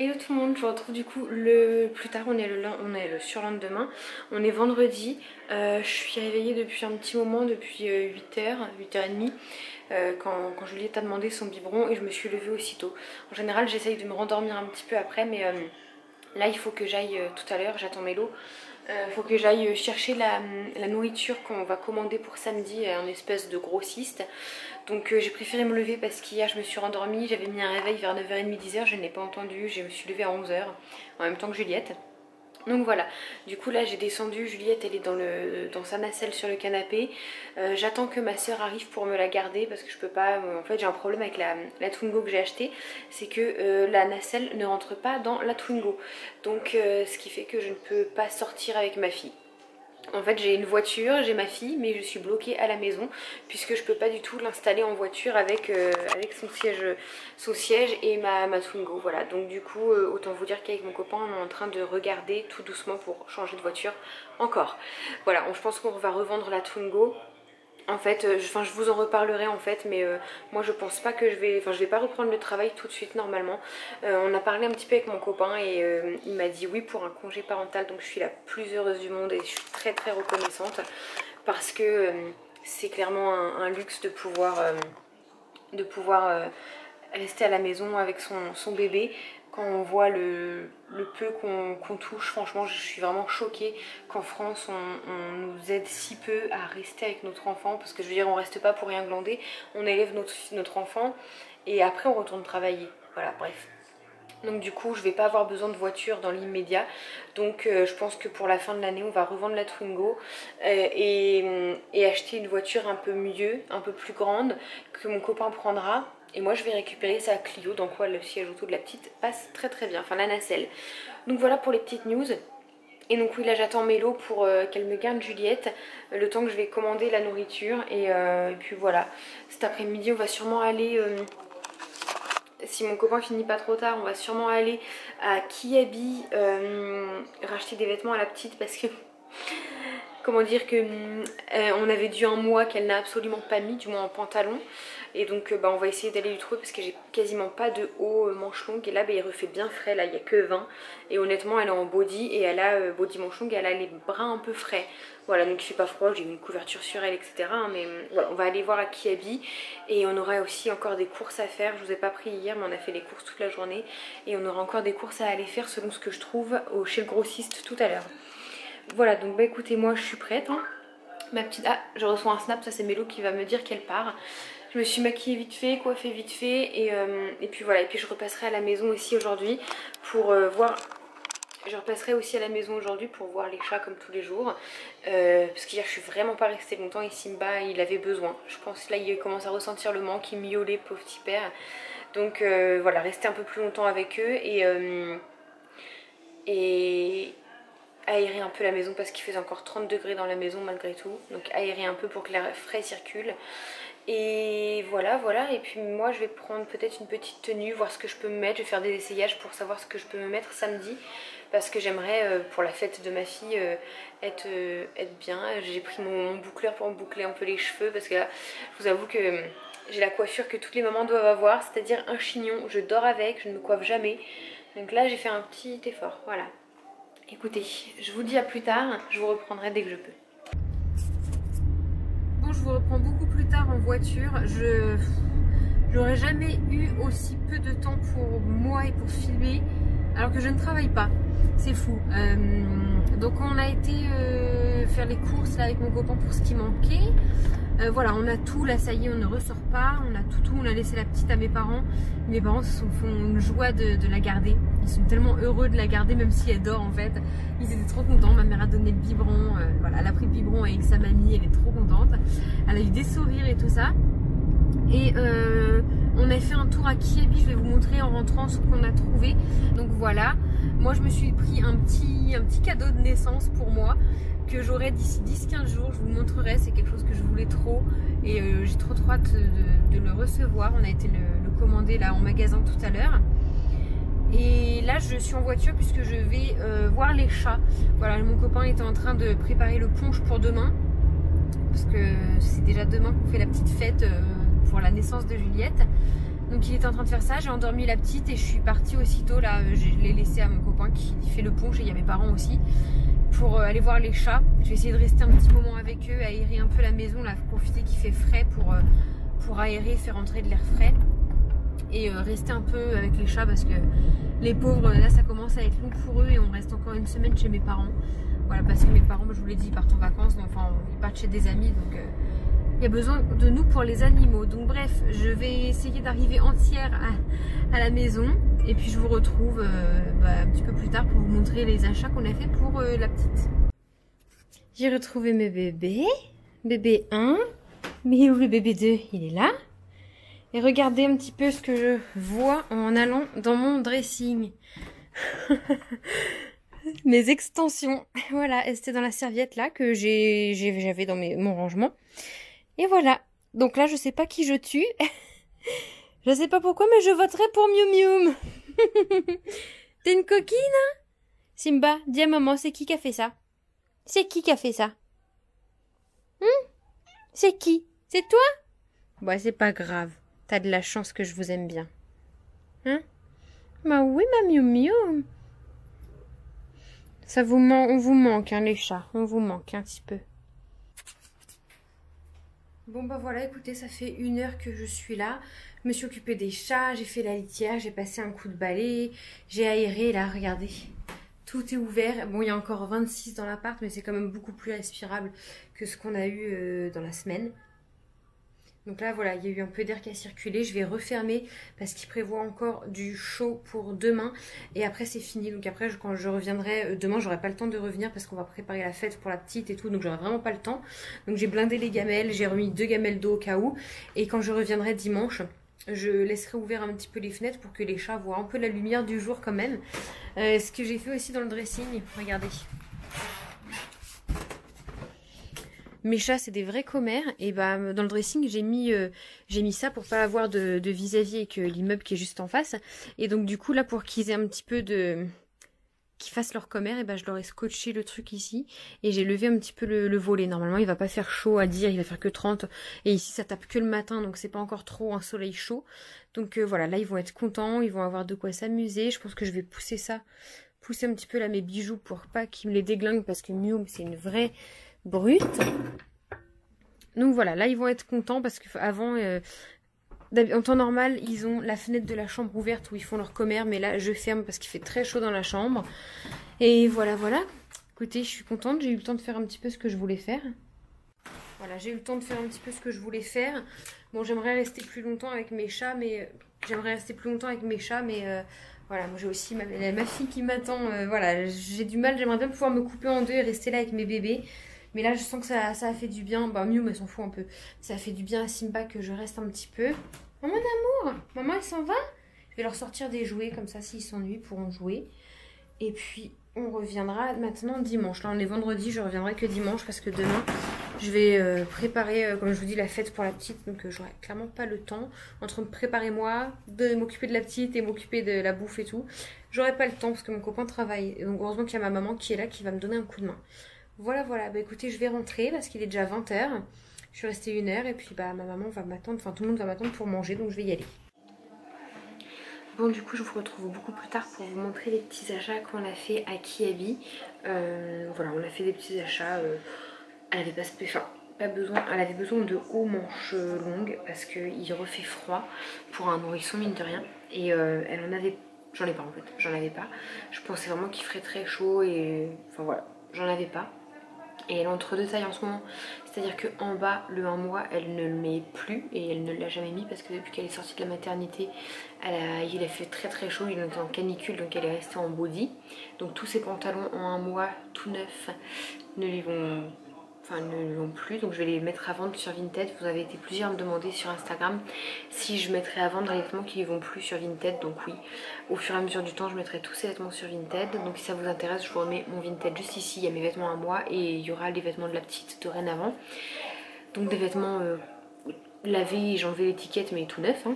Hello tout le monde, je vous retrouve du coup le plus tard, on est le surlendemain, on est vendredi, je suis réveillée depuis un petit moment, depuis 8h, 8h30 quand Juliette a demandé son biberon et je me suis levée aussitôt. En général j'essaye de me rendormir un petit peu après mais là il faut que j'aille tout à l'heure, j'attends Mélo. Il faut que j'aille chercher la nourriture qu'on va commander pour samedi à un espèce de grossiste. Donc j'ai préféré me lever parce qu'hier je me suis rendormie, j'avais mis un réveil vers 9h30, 10h, je ne l'ai pas entendu, je me suis levée à 11h en même temps que Juliette. Donc voilà, du coup là j'ai descendu, Juliette elle est dans sa nacelle sur le canapé. J'attends que ma soeur arrive pour me la garder parce que je peux pas, en fait j'ai un problème avec la Twingo que j'ai achetée, c'est que la nacelle ne rentre pas dans la Twingo. Donc ce qui fait que je ne peux pas sortir avec ma fille. En fait j'ai une voiture, j'ai ma fille mais je suis bloquée à la maison puisque je peux pas du tout l'installer en voiture avec son siège et ma Twingo. Voilà, donc du coup autant vous dire qu'avec mon copain on est en train de regarder tout doucement pour changer de voiture encore. Voilà, je pense qu'on va revendre la Twingo. En fait, je vous en reparlerai en fait, mais moi je pense pas que je vais pas reprendre le travail tout de suite normalement. On a parlé un petit peu avec mon copain et il m'a dit oui pour un congé parental, donc je suis la plus heureuse du monde et je suis très très reconnaissante parce que c'est clairement un luxe de pouvoir rester à la maison avec son bébé. Quand on voit le peu qu'on touche, franchement je suis vraiment choquée qu'en France on nous aide si peu à rester avec notre enfant, parce que je veux dire on reste pas pour rien glander, on élève notre enfant et après on retourne travailler, voilà bref. Donc du coup je vais pas avoir besoin de voiture dans l'immédiat, donc je pense que pour la fin de l'année on va revendre la Twingo et acheter une voiture un peu mieux, un peu plus grande que mon copain prendra. Et moi je vais récupérer sa Clio dans quoi le siège auto de la petite passe très très bien, enfin la nacelle. Donc voilà pour les petites news. Et donc oui là j'attends Mélo pour qu'elle me garde Juliette, le temps que je vais commander la nourriture. Et puis voilà, cet après-midi on va sûrement aller, si mon copain finit pas trop tard, on va sûrement aller à Kiabi racheter des vêtements à la petite parce que... Comment dire que on avait dû un mois qu'elle n'a absolument pas mis, du moins en pantalon. Et donc on va essayer d'aller lui trouver parce que j'ai quasiment pas de haut manche longue. Et là il refait bien frais, là il n'y a que 20. Et honnêtement elle est en body et elle a body manche longue et elle a les bras un peu frais. Voilà, donc il fait pas froid, j'ai mis une couverture sur elle etc. Mais voilà, on va aller voir à Kiabi. Et on aura aussi encore des courses à faire. Je vous ai pas pris hier mais on a fait les courses toute la journée. Et on aura encore des courses à aller faire selon ce que je trouve chez le grossiste tout à l'heure. Voilà, donc bah écoutez, moi je suis prête hein. Ma petite... Ah, je reçois un snap, ça c'est Mélo qui va me dire qu'elle part. Je me suis maquillée vite fait, coiffée vite fait et puis voilà, et puis je repasserai à la maison aussi aujourd'hui pour voir... Je repasserai aussi à la maison aujourd'hui pour voir les chats comme tous les jours parce qu'hier je suis vraiment pas restée longtemps et Simba il avait besoin. Je pense là il commence à ressentir le manque, il miaulait, pauvre petit père. Donc voilà, rester un peu plus longtemps avec eux et aérer un peu la maison parce qu'il fait encore 30 degrés dans la maison malgré tout. Donc aérer un peu pour que l'air frais circule. Et voilà. Et puis moi je vais prendre peut-être une petite tenue, voir ce que je peux me mettre. Je vais faire des essayages pour savoir ce que je peux me mettre samedi. Parce que j'aimerais pour la fête de ma fille être bien. J'ai pris mon boucleur pour me boucler un peu les cheveux. Parce que là je vous avoue que j'ai la coiffure que toutes les mamans doivent avoir. C'est-à-dire un chignon. Je dors avec, je ne me coiffe jamais. Donc là j'ai fait un petit effort, voilà. Écoutez, je vous dis à plus tard, je vous reprendrai dès que je peux. Bon, je vous reprends beaucoup plus tard en voiture. J'aurais jamais eu aussi peu de temps pour moi et pour filmer, alors que je ne travaille pas. C'est fou. Donc on a été faire les courses là avec mon copain pour ce qui manquait. Voilà, on a tout, là ça y est, on ne ressort pas, on a tout, on a laissé la petite à mes parents. Mes parents se font une joie de la garder. Ils sont tellement heureux de la garder, même si elle dort en fait. Ils étaient trop contents, ma mère a donné le biberon, voilà, elle a pris le biberon avec sa mamie, elle est trop contente. Elle a eu des sourires et tout ça. Et on a fait un tour à Kiabi, je vais vous montrer en rentrant ce qu'on a trouvé. Donc voilà, moi je me suis pris un petit cadeau de naissance pour moi que j'aurai d'ici 10-15 jours, je vous le montrerai, c'est quelque chose que je voulais trop et j'ai trop hâte de le recevoir. On a été le commander là en magasin tout à l'heure. Et là je suis en voiture puisque je vais voir les chats. Voilà, mon copain était en train de préparer le punch pour demain. Parce que c'est déjà demain qu'on fait la petite fête pour la naissance de Juliette. Donc il était en train de faire ça, j'ai endormi la petite et je suis partie aussitôt là, je l'ai laissé à mon copain qui fait le punch et il y a mes parents aussi pour aller voir les chats. Je vais essayer de rester un petit moment avec eux, aérer un peu la maison, là, profiter qu'il fait frais pour aérer, faire entrer de l'air frais et rester un peu avec les chats parce que les pauvres, là ça commence à être long pour eux et on reste encore une semaine chez mes parents. Voilà, parce que mes parents, je vous l'ai dit, ils partent en vacances, donc, enfin ils partent chez des amis, donc il y a besoin de nous pour les animaux. Donc bref, je vais essayer d'arriver entière à la maison et puis je vous retrouve un petit peu plus tard pour vous montrer les achats qu'on a fait pour la petite. J'ai retrouvé mes bébés. Bébé 1, mais où le bébé 2? Il est là. Et regardez un petit peu ce que je vois en allant dans mon dressing. Mes extensions. Voilà, c'était dans la serviette là que j'avais dans mon rangement. Et voilà. Donc là, je sais pas qui je tue. Je sais pas pourquoi, mais je voterai pour Miu Miu. T'es une coquine, hein? Simba, dis à maman, c'est qui a fait ça? C'est qui a fait ça? C'est qui? C'est toi? Bah, c'est pas grave. T'as de la chance que je vous aime bien. Hein? Bah oui, ma Miu Miu. Ça vous on vous manque, hein, les chats. On vous manque un petit peu. Bon bah voilà, écoutez, ça fait 1 heure que je suis là. Je me suis occupée des chats, j'ai fait la litière, j'ai passé un coup de balai, j'ai aéré, là, regardez. Tout est ouvert. Bon, il y a encore 26 dans l'appart, mais c'est quand même beaucoup plus respirable que ce qu'on a eu dans la semaine. Donc là, voilà, il y a eu un peu d'air qui a circulé. Je vais refermer parce qu'il prévoit encore du chaud pour demain. Et après, c'est fini. Donc après, quand je reviendrai demain, j'aurai pas le temps de revenir parce qu'on va préparer la fête pour la petite et tout. Donc j'aurai vraiment pas le temps. Donc j'ai blindé les gamelles. J'ai remis 2 gamelles d'eau au cas où. Et quand je reviendrai dimanche, je laisserai ouvert un petit peu les fenêtres pour que les chats voient un peu la lumière du jour quand même. Ce que j'ai fait aussi dans le dressing, regardez. Mes chats, c'est des vrais commères. Et bah, dans le dressing, j'ai mis ça pour pas avoir de vis-à-vis avec l'immeuble qui est juste en face. Et donc, du coup, là, pour qu'ils aient un petit peu de... qu'ils fassent leur commère, et bah, je leur ai scotché le truc ici. Et j'ai levé un petit peu le volet. Normalement, il va pas faire chaud à dire, il va faire que 30. Et ici, ça tape que le matin, donc c'est pas encore trop un soleil chaud. Donc voilà, là, ils vont être contents, ils vont avoir de quoi s'amuser. Je pense que je vais pousser un petit peu là mes bijoux pour pas qu'ils me les déglinguent parce que Miu, c'est une vraie... brute. Donc voilà, là ils vont être contents parce qu'avant, en temps normal, ils ont la fenêtre de la chambre ouverte où ils font leur commère, mais là je ferme parce qu'il fait très chaud dans la chambre. Et voilà, voilà. Écoutez, je suis contente, j'ai eu le temps de faire un petit peu ce que je voulais faire. Voilà, j'ai eu le temps de faire un petit peu ce que je voulais faire. Bon, j'aimerais rester plus longtemps avec mes chats, mais... voilà, moi j'ai aussi ma fille qui m'attend. Voilà, j'ai du mal, j'aimerais bien pouvoir me couper en deux et rester là avec mes bébés. Mais là, je sens que ça a fait du bien. Bah, Miu, mais s'en fout un peu. Ça a fait du bien à Simba que je reste un petit peu. Maman d'amour, maman, elle s'en va? Je vais leur sortir des jouets, comme ça, s'ils s'ennuient, ils pourront jouer. Et puis, on reviendra maintenant dimanche. Là, on est vendredi, je reviendrai que dimanche parce que demain, je vais préparer, comme je vous dis, la fête pour la petite. Donc, j'aurai clairement pas le temps. Entre me préparer moi, de m'occuper de la petite et m'occuper de la bouffe et tout. J'aurai pas le temps parce que mon copain travaille. Et donc, heureusement qu'il y a ma maman qui est là, qui va me donner un coup de main. Voilà, voilà. Bah écoutez, je vais rentrer parce qu'il est déjà 20 h. Je suis restée 1 heure et puis bah ma maman va m'attendre, enfin tout le monde va m'attendre pour manger, donc je vais y aller. Bon, du coup, je vous retrouve beaucoup plus tard pour vous montrer les petits achats qu'on a fait à Kiabi. Voilà, on a fait des petits achats. Elle avait pas besoin, elle avait besoin de hauts manches longues parce qu'il refait froid pour un nourrisson, mine de rien. Et elle en avait, j'en ai pas en fait, j'en avais pas. Je pensais vraiment qu'il ferait très chaud et enfin voilà, j'en avais pas. Et elle est entre deux tailles en ce moment, c'est-à-dire qu'en bas, le 1 mois, elle ne le met plus et elle ne l'a jamais mis parce que depuis qu'elle est sortie de la maternité, il a fait très très chaud, il était en canicule donc elle est restée en body. Donc tous ses pantalons en 1 mois, tout neufs, ne lui vont plus, donc je vais les mettre à vendre sur Vinted. Vous avez été plusieurs à me demander sur Instagram si je mettrais à vendre les vêtements qui ne vont plus sur Vinted, donc oui, au fur et à mesure du temps je mettrai tous ces vêtements sur Vinted. Donc si ça vous intéresse, je vous remets mon Vinted juste ici, il y a mes vêtements à moi et il y aura les vêtements de la petite dorénavant. Donc des vêtements lavés, j'ai enlevé l'étiquette mais tout neuf, hein.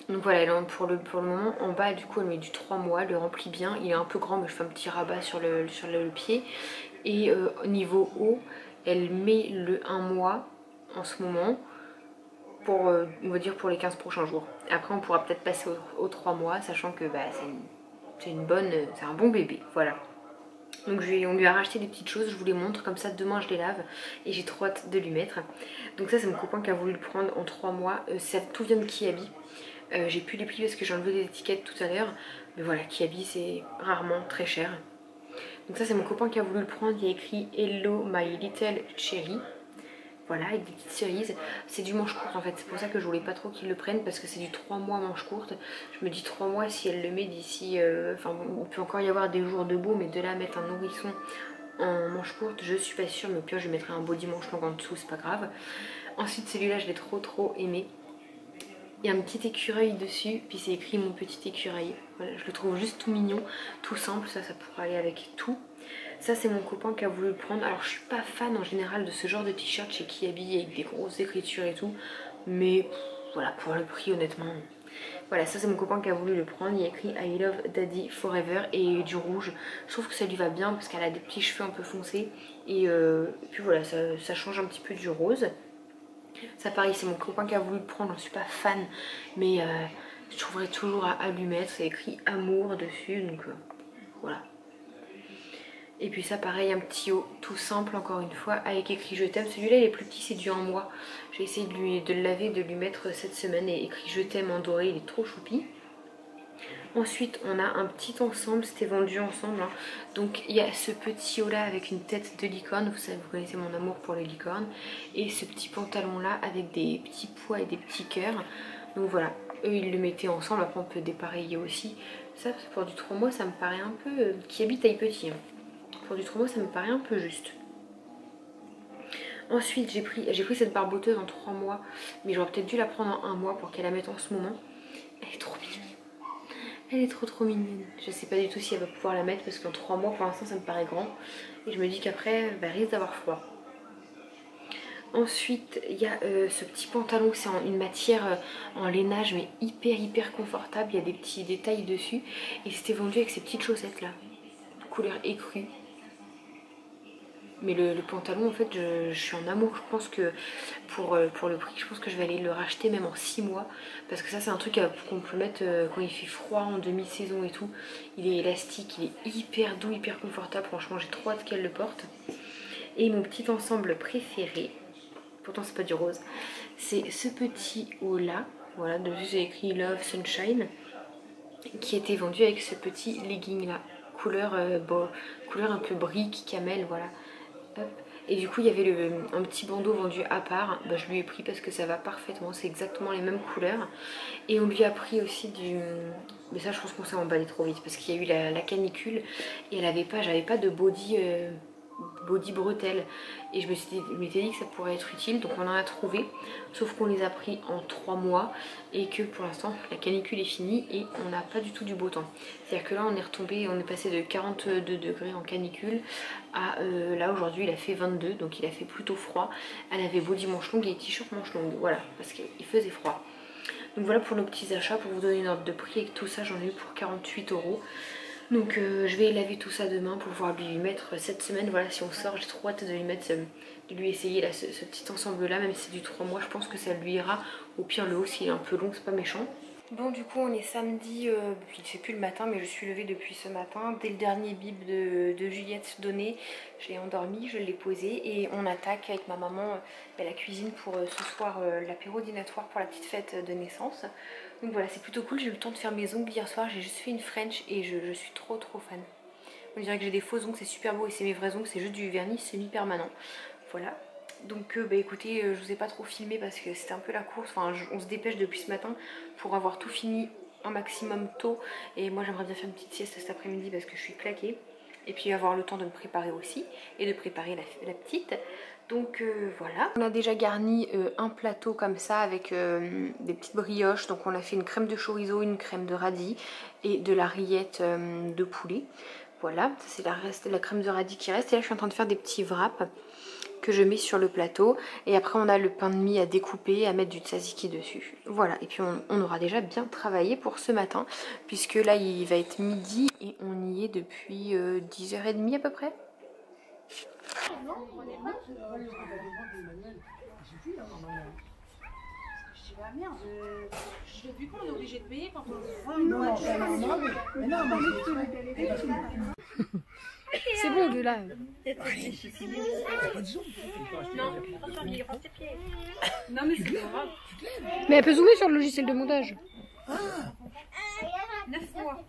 Donc voilà, pour le moment en bas du coup elle met du 3 mois, le remplit bien, il est un peu grand mais je fais un petit rabat sur le pied. Et au niveau haut, elle met le 1 mois en ce moment. pour, on va dire pour les 15 prochains jours. Après on pourra peut-être passer aux 3 mois, sachant que bah, c'est un bon bébé, voilà. Donc on lui a racheté des petites choses, je vous les montre, comme ça demain je les lave et j'ai trop hâte de lui mettre. Donc ça c'est mon copain qui a voulu le prendre en 3 mois, ça tout vient de Kiabi. J'ai pu les plier parce que j'ai enlevé des étiquettes tout à l'heure, mais voilà, Kiabi c'est rarement très cher. Donc ça c'est mon copain qui a voulu le prendre, il y a écrit Hello my little cherry. Voilà, avec des petites cerises. C'est du manche courte en fait, c'est pour ça que je voulais pas trop qu'il le prenne parce que c'est du 3 mois manche courte. Je me dis 3 mois si elle le met d'ici... Enfin bon, il peut encore y avoir des jours de beau, mais de là à mettre un nourrisson en manche courte, je suis pas sûre. Mais au pire je mettrai un body manche longue en dessous, c'est pas grave. Ensuite celui-là je l'ai trop aimé. Il y a un petit écureuil dessus, puis c'est écrit mon petit écureuil. Voilà, je le trouve juste tout mignon, tout simple, ça pourrait aller avec tout. Ça c'est mon copain qui a voulu le prendre. Alors je suis pas fan en général de ce genre de t-shirt chez Kiabi avec des grosses écritures et tout. Mais voilà, pour le prix honnêtement. Voilà, ça c'est mon copain qui a voulu le prendre. Il y a écrit I love daddy forever et du rouge. Je trouve que ça lui va bien parce qu'elle a des petits cheveux un peu foncés. Et puis voilà, ça change un petit peu du rose. Ça pareil, c'est mon copain qui a voulu le prendre. J'en suis pas fan. Mais je trouverai toujours à lui mettre. C'est écrit amour dessus. Donc voilà. Et puis ça pareil, un petit haut tout simple encore une fois avec écrit je t'aime. Celui-là il est plus petit, c'est du 1 mois. J'ai essayé de le laver, de lui mettre cette semaine et écrit je t'aime en doré, il est trop choupi. Ensuite on a un petit ensemble, c'était vendu ensemble hein. Donc il y a ce petit haut là avec une tête de licorne, vous savez, vous connaissez mon amour pour les licornes. Et ce petit pantalon là avec des petits pois et des petits cœurs. Donc voilà, eux ils le mettaient ensemble, après on peut dépareiller aussi. Ça pour du 3 mois ça me paraît un peu... qui habite taille petit hein. Pour du 3 mois ça me paraît un peu juste. Ensuite j'ai pris cette barboteuse en 3 mois. Mais j'aurais peut-être dû la prendre en 1 mois pour qu'elle la mette en ce moment. Elle est trop mignonne. Elle est trop mignonne. Je sais pas du tout si elle va pouvoir la mettre parce qu'en 3 mois pour l'instant ça me paraît grand. Et je me dis qu'après elle risque d'avoir froid. Ensuite il y a ce petit pantalon, c'est en une matière en lainage mais hyper confortable. Il y a des petits détails dessus. Et c'était vendu avec ces petites chaussettes là. Couleur écrue. Mais le pantalon en fait je suis en amour. Je pense que pour le prix je pense que je vais aller le racheter même en 6 mois. Parce que ça c'est un truc qu'on peut mettre quand il fait froid en demi-saison et tout. Il est élastique, il est hyper doux, hyper confortable. Franchement j'ai trop hâte qu'elle le porte. Et mon petit ensemble préféré, pourtant c'est pas du rose, c'est ce petit haut là. Voilà, dessus j'ai écrit Love Sunshine. Qui était vendu avec ce petit legging là. Couleur un peu brique, camel, voilà. Hop. Et du coup il y avait un petit bandeau vendu à part, bah, je lui ai pris parce que ça va parfaitement, c'est exactement les mêmes couleurs. Et on lui a pris aussi du... Mais ça je pense qu'on s'est emballé trop vite parce qu'il y a eu la canicule et j'avais pas de body bretelle. Et je m'étais dit que ça pourrait être utile, donc on en a trouvé. Sauf qu'on les a pris en 3 mois et que pour l'instant la canicule est finie et on n'a pas du tout du beau temps. C'est-à-dire que là on est retombé, on est passé de 42 degrés en canicule à là aujourd'hui il a fait 22, donc il a fait plutôt froid. Elle avait body manche longue et t-shirt manche longue, voilà, parce qu'il faisait froid. Donc voilà pour nos petits achats, pour vous donner une ordre de prix. Et tout ça j'en ai eu pour 48 €. Donc je vais laver tout ça demain pour pouvoir lui mettre cette semaine. Voilà, si on sort, j'ai trop hâte de lui mettre, de lui essayer là, ce petit ensemble là, même si c'est du 3 mois, je pense que ça lui ira. Au pire le haut s'il est un peu long, c'est pas méchant. Bon du coup on est samedi, il fait plus le matin mais je suis levée depuis ce matin. Dès le dernier bib de Juliette donné, j'ai endormi, je l'ai posé et on attaque avec ma maman la cuisine pour ce soir l'apéro dînatoire pour la petite fête de naissance. Donc voilà, c'est plutôt cool, j'ai eu le temps de faire mes ongles hier soir, j'ai juste fait une French et je suis trop fan. On dirait que j'ai des faux ongles, c'est super beau et c'est mes vrais ongles, c'est juste du vernis semi-permanent. Voilà. Donc bah écoutez, je vous ai pas trop filmé parce que c'était un peu la course, enfin on se dépêche depuis ce matin pour avoir tout fini un maximum tôt. Et moi j'aimerais bien faire une petite sieste cet après-midi parce que je suis claquée. Et puis avoir le temps de me préparer aussi et de préparer la petite. Donc voilà. On a déjà garni un plateau comme ça avec des petites brioches. Donc on a fait une crème de chorizo, une crème de radis et de la rillette de poulet. Voilà, c'est la crème de radis qui reste. Et là je suis en train de faire des petits wraps que je mets sur le plateau. Et après on a le pain de mie à découper, à mettre du tzatziki dessus. Voilà, et puis on aura déjà bien travaillé pour ce matin. Puisque là il va être midi et on y est depuis 10h30 à peu près. Je dis bah merde, je l'ai vu qu'on est obligé de payer quand on voit Non, mais non, C'est bon de là. Non, mais c'est pas grave. Mais elle peut zoomer sur le logiciel de montage. 9 mois.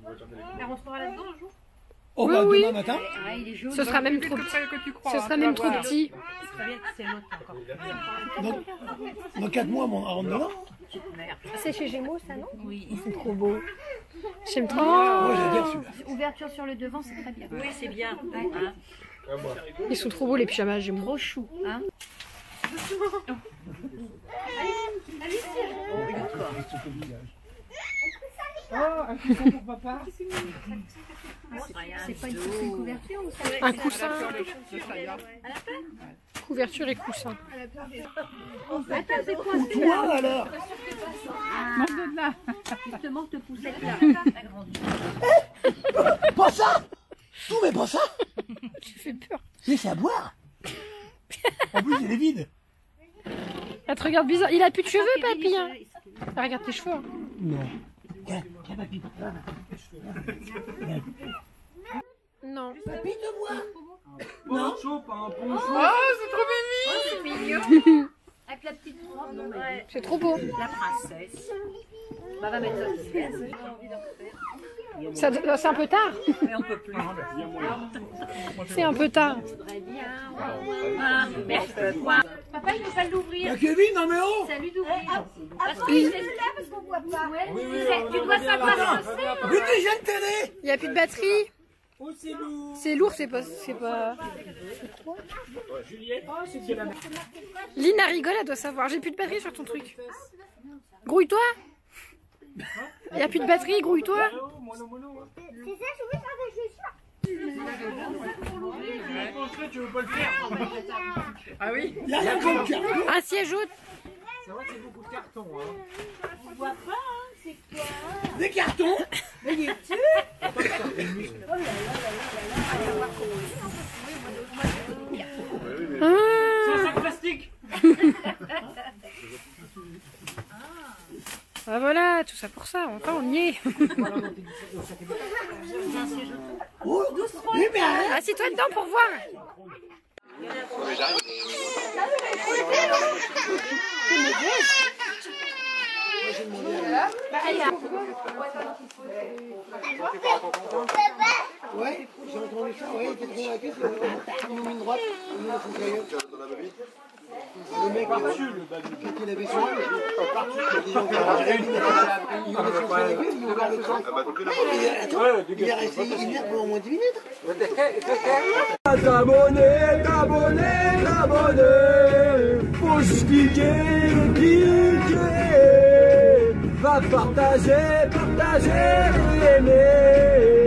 Elle rentrera là-dedans un jour. Oh bah Oui, demain oui. matin. Ce sera même trop petit. Ce sera même trop petit. C'est très bien que c'est l'autre encore. Dans 4 mois, on rentre dedans. C'est chez Gémeaux ça non? Oui. Ils sont trop beaux. J'aime trop. Moi j'adore celui-là. Ouverture sur le devant, c'est très bien. Oui, c'est bien. Hein. Ils sont trop beaux les pyjamas Gémeaux. Trop chou. Hein. C'est pas une couverture ou ça? Un coussin. Couverture et coussin. Attends, c'est quoi? Ou toi alors. Il te manque de poussette là. Pas ça. Tout mais pas ça. Tu fais peur. C'est à boire. En plus il est vide. Elle te regarde bizarre. Il a plus de cheveux papy. Hein. Ah, regarde tes cheveux. Hein. Non. Tiens, papy. Non. Papy de moi. Non. Chaud, pas un poncho. C'est mignon. Avec la petite robe. Non, mais... C'est trop beau. La princesse. Bah, va mettre C'est un peu tard. mais on peut plus. C'est un peu tard. Très bien. Ah, merci. Papa, il ne peut pas l'ouvrir. Bah Kevin, non mais oh. Salut d'ouvrir. Parce Oui. qu'il est là parce qu'on voit pas. Ouais, tu dois savoir ce que c'est. Oui, mais je viens de t'aider. Il n'y a plus de batterie. Oh, c'est lourd. C'est lourd, c'est pas. Lina rigole, elle doit savoir. J'ai plus de batterie sur ton truc. Grouille-toi. Il n'y a plus de batterie, grouille-toi. Tu veux pas le faire? Ah oui? Il y a rien comme carton. Un siège haute. C'est vrai que c'est beaucoup de carton. Hein. On voit pas, hein, c'est quoi? Des cartons. Mais il est dessus. Ah. C'est un sac plastique. Ah voilà, tout ça pour ça. Enfin, on y est. Oh, oui, mais arrête. Assieds-toi dedans pour voir. Ouais, j'ai entendu ça, ouais, il était trop dans la caisse, ils m'ont mis une droite, ils m'ont mis une droite. Le mec, quand il avait soin, ils ont ouvert la gueule, ils ont ouvert le crâne. Attends, il est resté hier pendant au moins 10 minutes. T'abonner, faut juste cliquer, va partager, aimer.